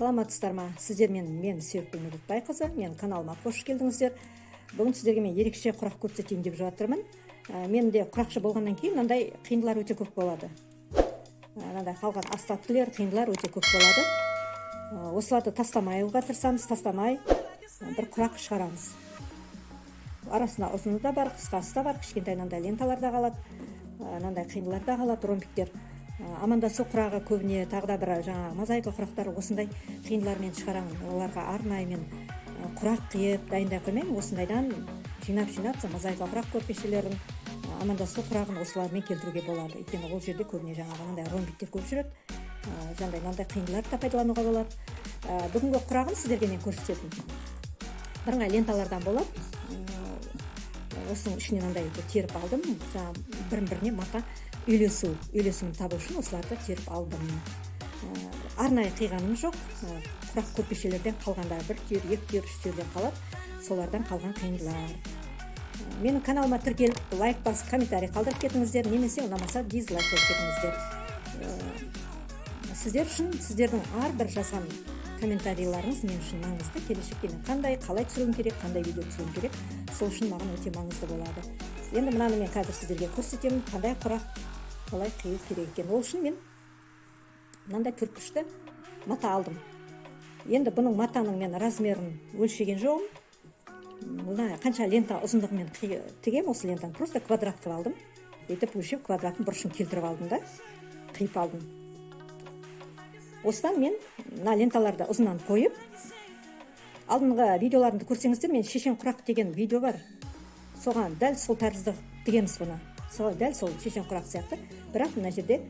Саламатсыздар ма? Сіздермен мен Серікгүл Медетбайқызы. Мен каналыма қош келдіңіздер. Бүгін сіздерге мен ерекше құрақ көрсетейін деп жатырмын. Мен де құрақшы болғаннан кейін мынандай қиындылар өте көп болады. Мынандай қалған астаттылар, қиындылар өте көп болады. Осыларды тастамайға тырысамыз, тастамай бір құрақ шығарамыз. Арасында ұзыны да бар, қысқасы да бар, кішкентай мынандай ленталар да қалады, мынандай қиындылар да қалады, ромбиктер. Амандасу құрағы көбіне тағда бір жаңа мозаика құрақтары осындай қиындылармен шығарамын. Оларға арнайы мен құрақ қиып дайындай қоймаймын. Осындайдан жинап мозаика құрақ көрпешелерін, амандасу құрағын осылармен келтіруге болады. Өйткені ол жерде көбіне жаңағы мынандай ромбиктер көп жүреді. Мынандай қиындыларды да пайдалануға болады. Бүгінгі құрағын сіздерге мен көрсететін. Бірыңғай ленталардан болады. Осының ішінен мынандай теріп алдым. Бірін-біріне мата үйлесімін табу үшін осыларды теріп алдым. Арнайы қиғаным жоқ. Құрақ көрпешелерден қалғанда бір түйір, екі түйір, үш түйірден қалады. Солардан қалған қиындылар. Менің каналыма тіркеліп, лайк басып, комментарий қалдырып кетіңіздер, немесе ұнамаса дизлайк қойып кетіңіздер. Сіздер үшін сіздердің әрбір жазған комментарийларыңыз мен үшін маңызды. Келешекте мен қалай түсіруім керек, қандай видео түсіруім керек, сол үшін маған өте маңызды болады. Енді мынаны мен қазір сіздерге көрсетемін, қандай құрақ қалай қию керек екен. Ол үшін мен мынандай төртбұрышты мата алдым. Енді бұның матаның мен размерін өлшеген жоғым. Мына қанша лента ұзындығымен тігем, осы лентаны просто квадрат қылып алдым. Етіп өлшеп квадраттың бұрышын келтіріп алдым да, қиып алдым. Осыдан мен мына ленталарды ұзынан қойып, алдыңғы видеоларымды көрсеңіздер, мен шешен құрақ деген видео бар. Соған дәл сол тәрізді тігеміз бұны. Дәл сол шешен құрақ сияқты. Бірақ мына жерде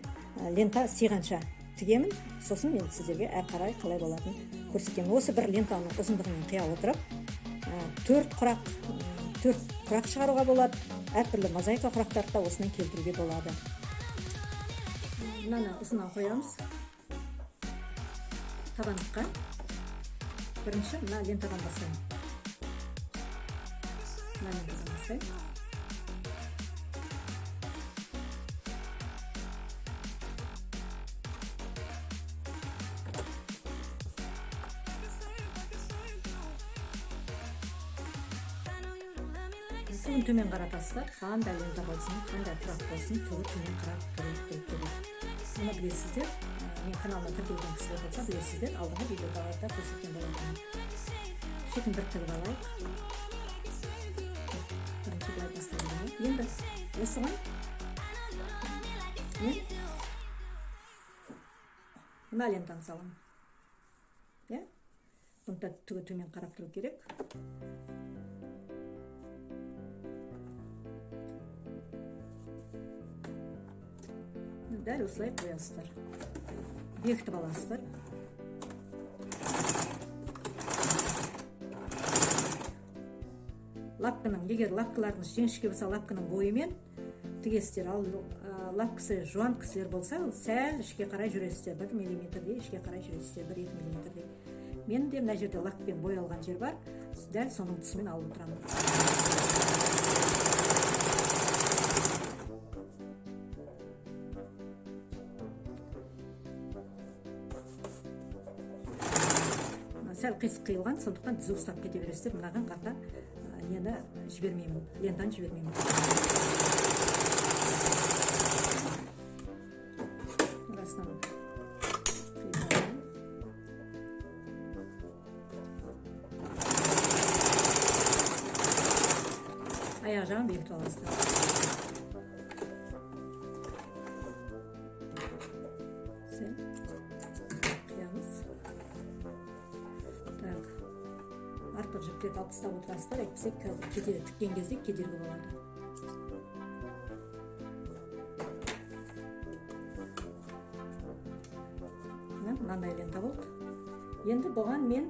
лента сиғанша тігемін. Сосын мен сіздерге әр қарай қалай болатын көрсетемін. Осы бір лентаның ұзындығымен қия отырып, төрт құрақ шығаруға болады. Әртүрлі мозаика құрақтарды да осымен келтіруге болады. Мынаны ұзынан қоямыз. Табандыққа. Бірінші мына лентадан бастаймын. Мына лентадан бастаймын. Түгін төмен қаратасыздар. Қандай лента болсын, қандай құрақ болсын, түгі төмен қарап Оны білесіздер. Мен каналына тіркелген кісілер болса білесіздер. Алдыңғы видеода көрсеткен болатын. Шетін бір тігіп алайық. Бірінші былай бастаймын. Енді осыған мен мына лентаны саламын. Бұнда түгі төмен қарап тұру керек. Дәл осылай қоясыздар. Бекітіп аласыздар. Лапканың, егер лапкаларыңыз жіңішке болса, лапканың бойымен тігесіздер. Ал лапкасы жуан кісілер болса, сәл ішке қарай жүресіздер. 1 миллиметрдей ішке қарай жүресіздер. 1-2 миллиметрдей. Мен де мына жерде лакпен боялған жер бар. Дәл соның тұсымен алып отырамын. Сәл қисық қиылған, сондықтан тізе ұстап кете бересіздер. Мынаған қарта нені жібермеймін, лентаны жібермеймін. Арасынан қиылған. Аяқ жағын бекітіп аласыздар. Артық жіптерді алып тастап отырасыздар, әйтпесе тіккен кезде кедергі болады. Мынандай лента болды. Енді бұған мен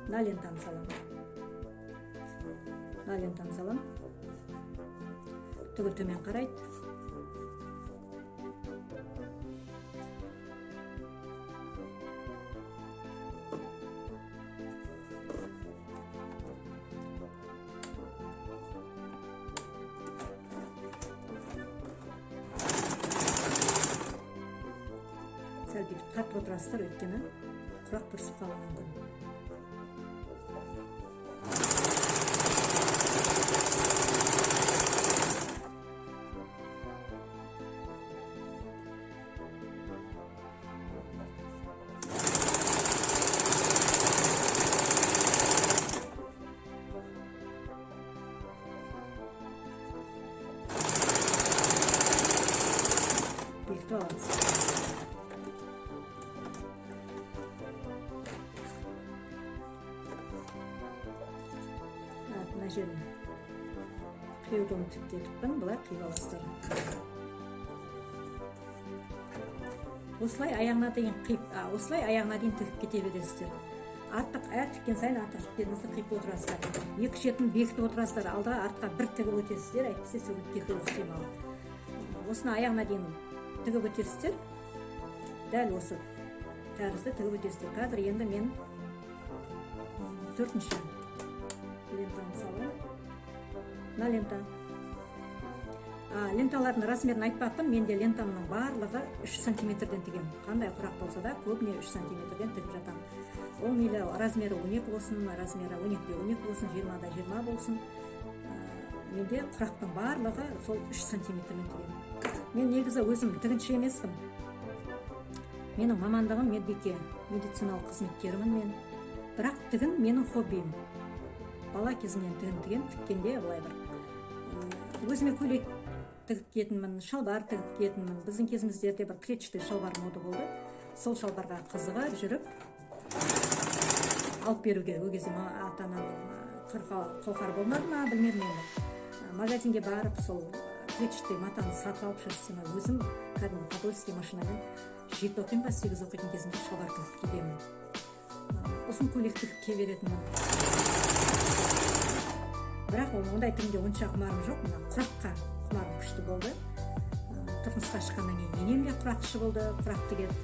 мына лентаны саламын. Түгі төмен қарайды. бүйтіп тартып отырасыздар, өйткені құрақ бүрісіп қалуы мүмкін. Бекітіп аламыз. Мына жерін қиюды ұмытып кетіппін, былай қиып аласыздар. Осылай аяғына дейін тігіп кете бересіздер. Артық әр тіккен сайын артық жіптеріңізді қиып отырасыздар. Екі шетін бекітіп отырасыздар, алдыға артқа бір тігіп өтесіздер, әйтпесе сөгіліп кетуі ықтимал. Осыны аяғына дейін тігіп өтесіздер. Дәл осы тәрізді тігіп өтесіздер. Қазір енді мен 4-ші лентаны салайын. Мына лента. Ленталардың размерін айтпаппын, менде лентамның барлығы 3 сантиметрден тігем. Қандай құрақ болса да, көбіне 3 сантиметрден тігіп жатам. Ол мейлі размері 12 болсын, размері 12-12 болсын, 20-да 20 болсын. Менде құрақтың барлығы сол 3 сантиметрден тігем. Мен негізі өзім тігінші емеспін. Менің мамандығым медбике, медициналық қызметкерімін мен. Бірақ тігін менің хоббиім. Бала кезімнен тігін тігем, тіккенде былай бір. Өзіме көйлек тігіп киетінмін, шалбар тігіп киетінмін. Біздің кезімізде бір клетчатый шалбар мода болды. Сол шалбарға қызығып жүріп алып беруге. Ол кезде ата-анам қауқар болмады ма, білмедім енді. Магазинге барып сол клетчатый матаны сатып алып жүрсем, өзім кәдімгі подольский машинамен 7 оқимын ба 8 оқитын кезімде шалбар тігіп киемін. Осыны көйлек тігіп кие беретінмін. Бірақ ондай тігінде онша құмарым жоқ. Мына құраққа құмарым күшті болды. Тұрмысқа шыққаннан кейін енем де құрақшы болды, құрақ тігеді.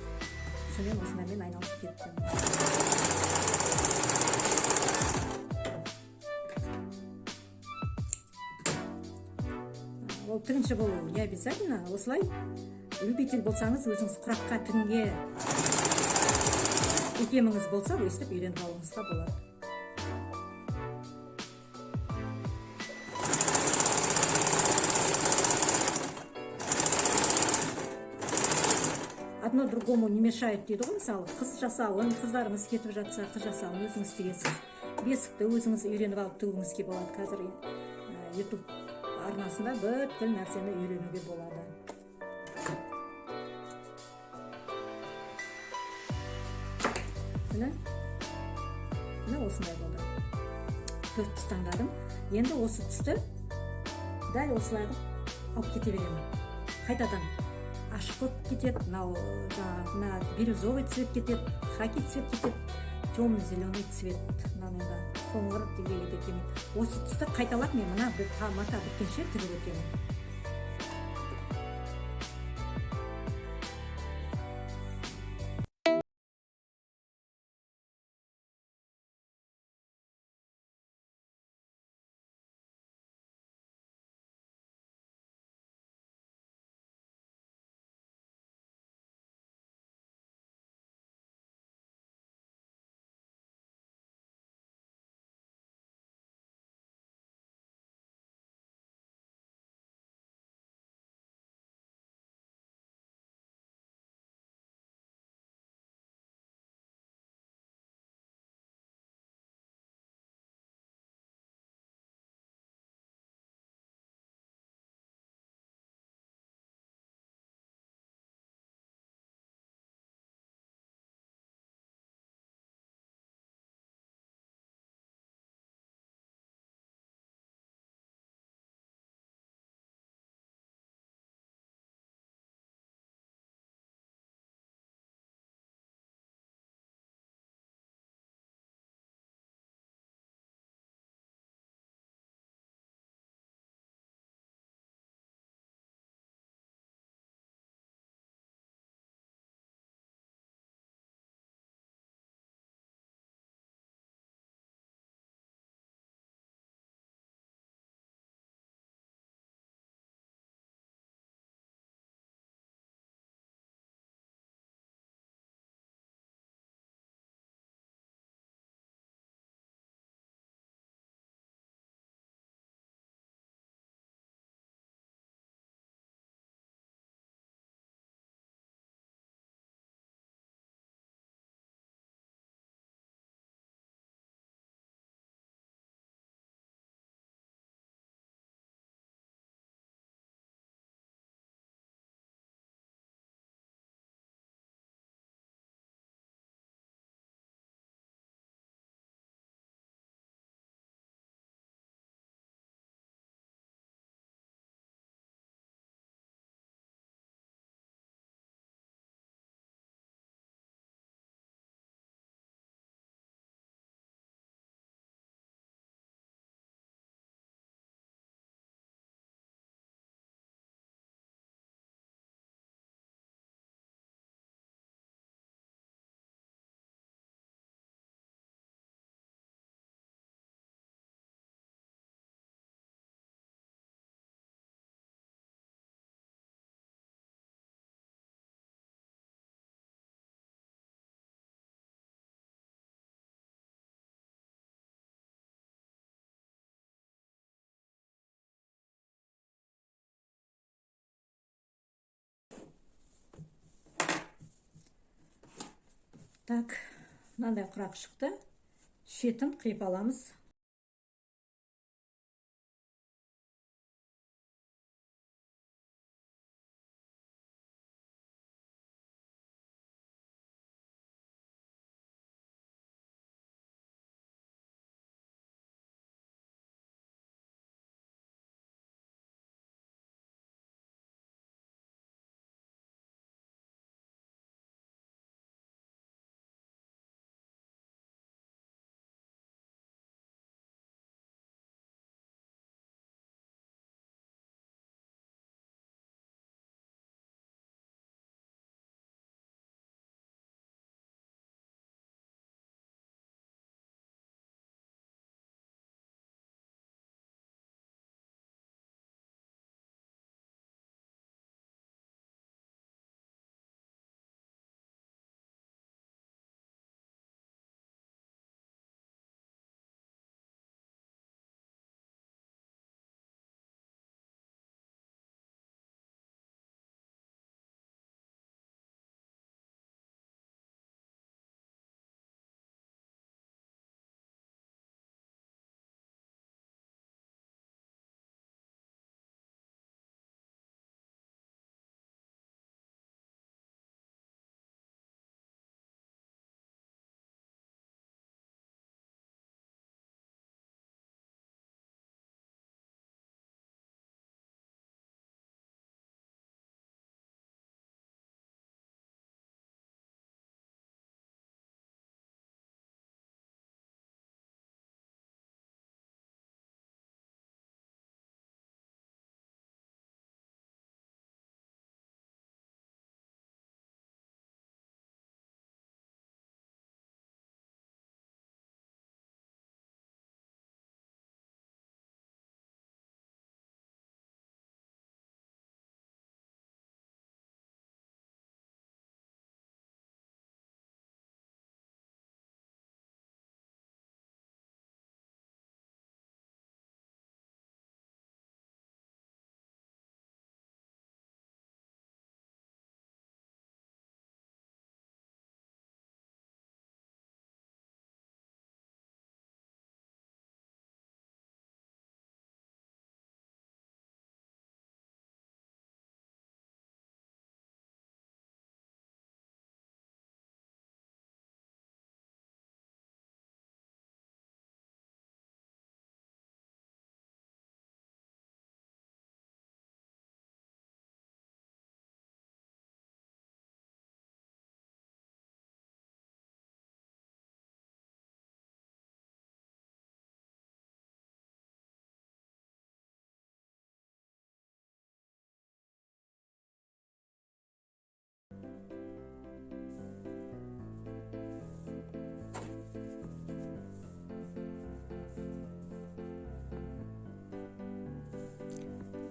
Сонымен осындармен айналысып кеттім. Ол тігінші болу не обязательно. Осылай любитель болсаңыз, өзіңіз құраққа тігінге икеміңіз болса, өстіп үйреніп алуыңызға болады. Одно другому не мешает дейді ғой. Мысалы, қыз жасауын, қыздарыңыз кетіп жатса, қыз жасауын өзіңіз тігесіз. Бесікті өзіңіз үйреніп алып тігуіңізге болады. Қазір YouTube арнасында бүткіл нәрсені үйренуге болады. Мына осындай болды. 4 түс таңдадым. Енді осы түсті дәл осылай алып кете беремін. Қайтадан ашық көп кетеді, мына бирюзовый цвет кетеді, хаки цвет кетеді, темный зеленый цвет, қоңыр деген кетеді. Осы түсті қайталап мен мына мата біткенше тігіп өтемін. Так, мынандай құрақ шықты. Шетін қиып аламыз.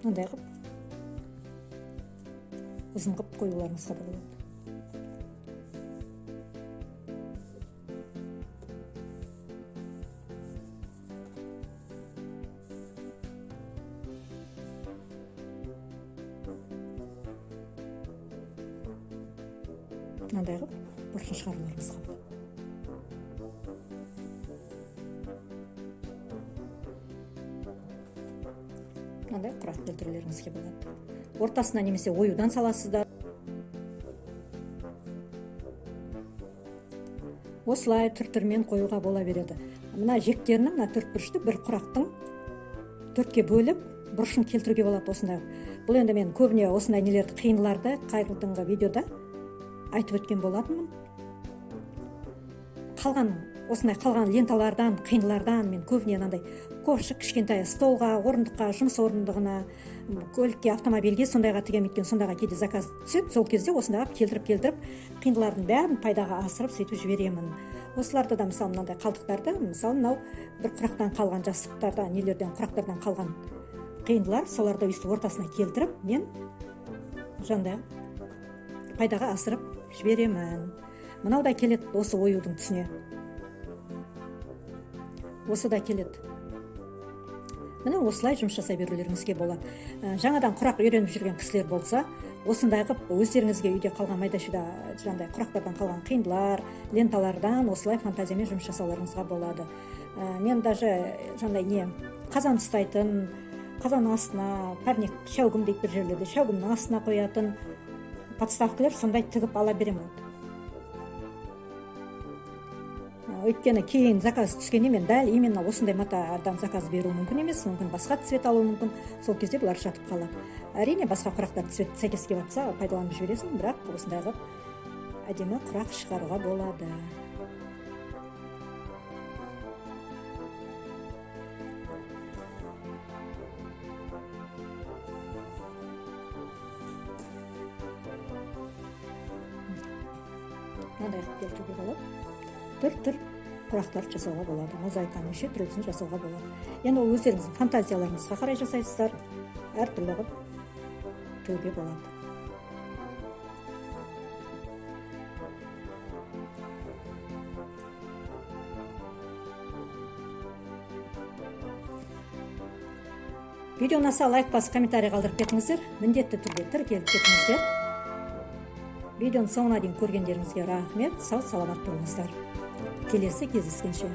Мындай қып ұзын қып қоюларыңызға да болады. Мындай қып бұрышын шығаруларыңызға болады. Мынандай құрақ келтірулеріңізге болады. Ортасына немесе оюдан саласыздар. Осылай түр-түрмен қоюға бола береді. Мына жектерінің мына төрт бұрышты бір құрақтың төртке бөліп бұрышын келтіруге болады осындай. Бұл енді мен көбіне осындай нелерді қиындыларды қайғылдыңғы видеода айтып өткен болатынмын. Осындай қалған ленталардан, қиындылардан мен көбіне мынандай ковшик, кішкентай столға, орындыққа, жұмыс орындығына, көлікке, автомобильге сондайға тігемін, өйткені сондайға кейде заказ түседі. Сол кезде осындайға келтіріп қиындылардың бәрін пайдаға асырып сөйтіп жіберемін. Осыларды да мысалы мынандай қалдықтарды, мысалы мынау бір құрақтан қалған жастықтардан, құрақтардан қалған қиындылар, соларды өйстіп ортасына келтіріп мен жандай пайдаға асырып жіберемін. Мынау да келеді осы оюдың түсіне. Осы да келеді. міне осылай жұмыс жасай берулеріңізге болады. Жаңадан құрақ үйреніп жүрген кісілер болса, осындай қылып өздеріңізге үйде қалған майда-шүйде жаңағыдай құрақтардан қалған қиындылар, ленталардан осылай фантазиямен жұмыс жасауларыңызға болады. Мен даже жаңағыдай қазан ұстайтын, қазан астына парник шәугім дейді бір жерлерде, шәугімнің астына қоятын подставкалар сондай тігіп ала беремін. Өйткені кейін заказ түскенде мен дәл именно осындай матадан заказ беру мүмкін емес, мүмкін басқа цвет алу мүмкін. Сол кезде бұлар жатып қалады. Әрине басқа құрақтар цвет сәйкес келіп жатса пайдаланып жібересің, бірақ осындай қылып әдемі құрақ шығаруға болады. Мынандай қылып келтіруге болады. Түр құрақтар жасауға болады. Мозаика неше түрлісін жасауға болады. Енді ол өздеріңіздің фантазияларыңызға қарай жасайсыздар. Әртүрлі қылып тігуге болады. Видео ұнаса лайк басып комментарий қалдырып кетіңіздер. Міндетті түрде тіркеліп кетіңіздер. Видеоның соңына дейін көргендеріңізге рахмет. Сау саламат болыңыздар. Келесі кездескенше.